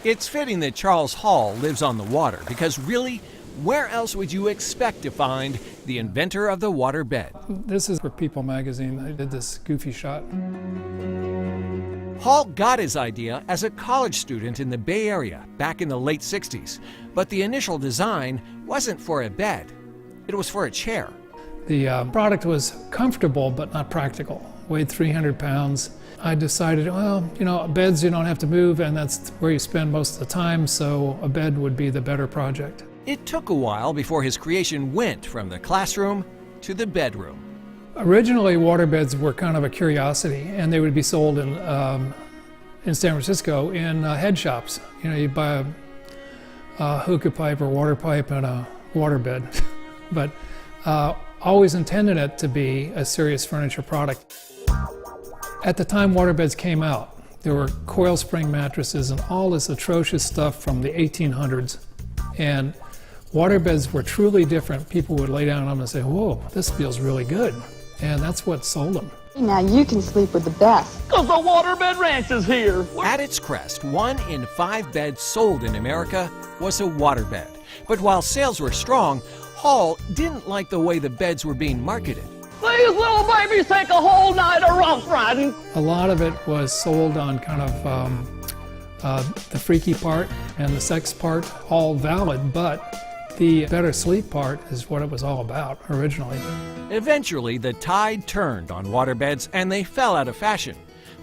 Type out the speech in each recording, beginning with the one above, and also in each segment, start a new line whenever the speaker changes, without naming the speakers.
It's fitting that Charles Hall lives on the water because really, where else would you expect to find the inventor of the waterbed?
This is for People magazine. I did this goofy shot.
Hall got his idea as a college student in the Bay Area back in the late 60s, but the initial design wasn't for a bed. It was for a chair.
The product was comfortable but not practical. Weighed 300 pounds. I decided, well, beds you don't have to move, and that's where you spend most of the time, so a bed would be the better project.
It took a while before his creation went from the classroom to the bedroom.
Originally, waterbeds were kind of a curiosity, and they would be sold in San Francisco in head shops. You'd buy a hookah pipe or water pipe and a waterbed, but always intended it to be a serious furniture product. At the time waterbeds came out, there were coil spring mattresses and all this atrocious stuff from the 1800s, and waterbeds were truly different. People would lay down on them and say, whoa, this feels really good. And that's what sold them.
Now you can sleep with the best.
Because the Waterbed Ranch is here.
At its crest, 1 in 5 beds sold in America was a waterbed. But while sales were strong, Hall didn't like the way the beds were being marketed.
These little babies take a whole night of rough riding.
A lot of it was sold on kind of the freaky part and the sex part, all valid, but the better sleep part is what it was all about originally.
Eventually, the tide turned on waterbeds and they fell out of fashion.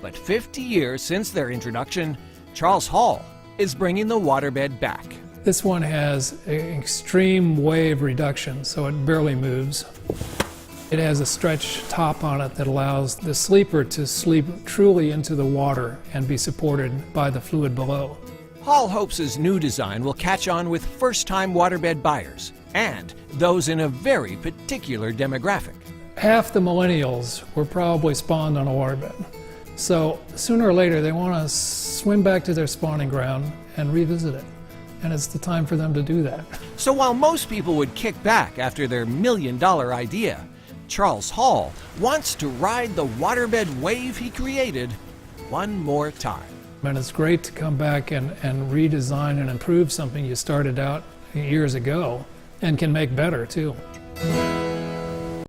But 50 years since their introduction, Charles Hall is bringing the waterbed back.
This one has an extreme wave reduction, so it barely moves. It has a stretch top on it that allows the sleeper to sleep truly into the water and be supported by the fluid below.
Hall hopes his new design will catch on with first-time waterbed buyers and those in a very particular demographic.
Half the millennials were probably spawned on a waterbed. So sooner or later they want to swim back to their spawning ground and revisit it. And it's the time for them to do that.
So while most people would kick back after their million-dollar idea, Charles Hall wants to ride the waterbed wave he created one more time.
And it's great to come back and redesign and improve something you started out years ago and can make better too.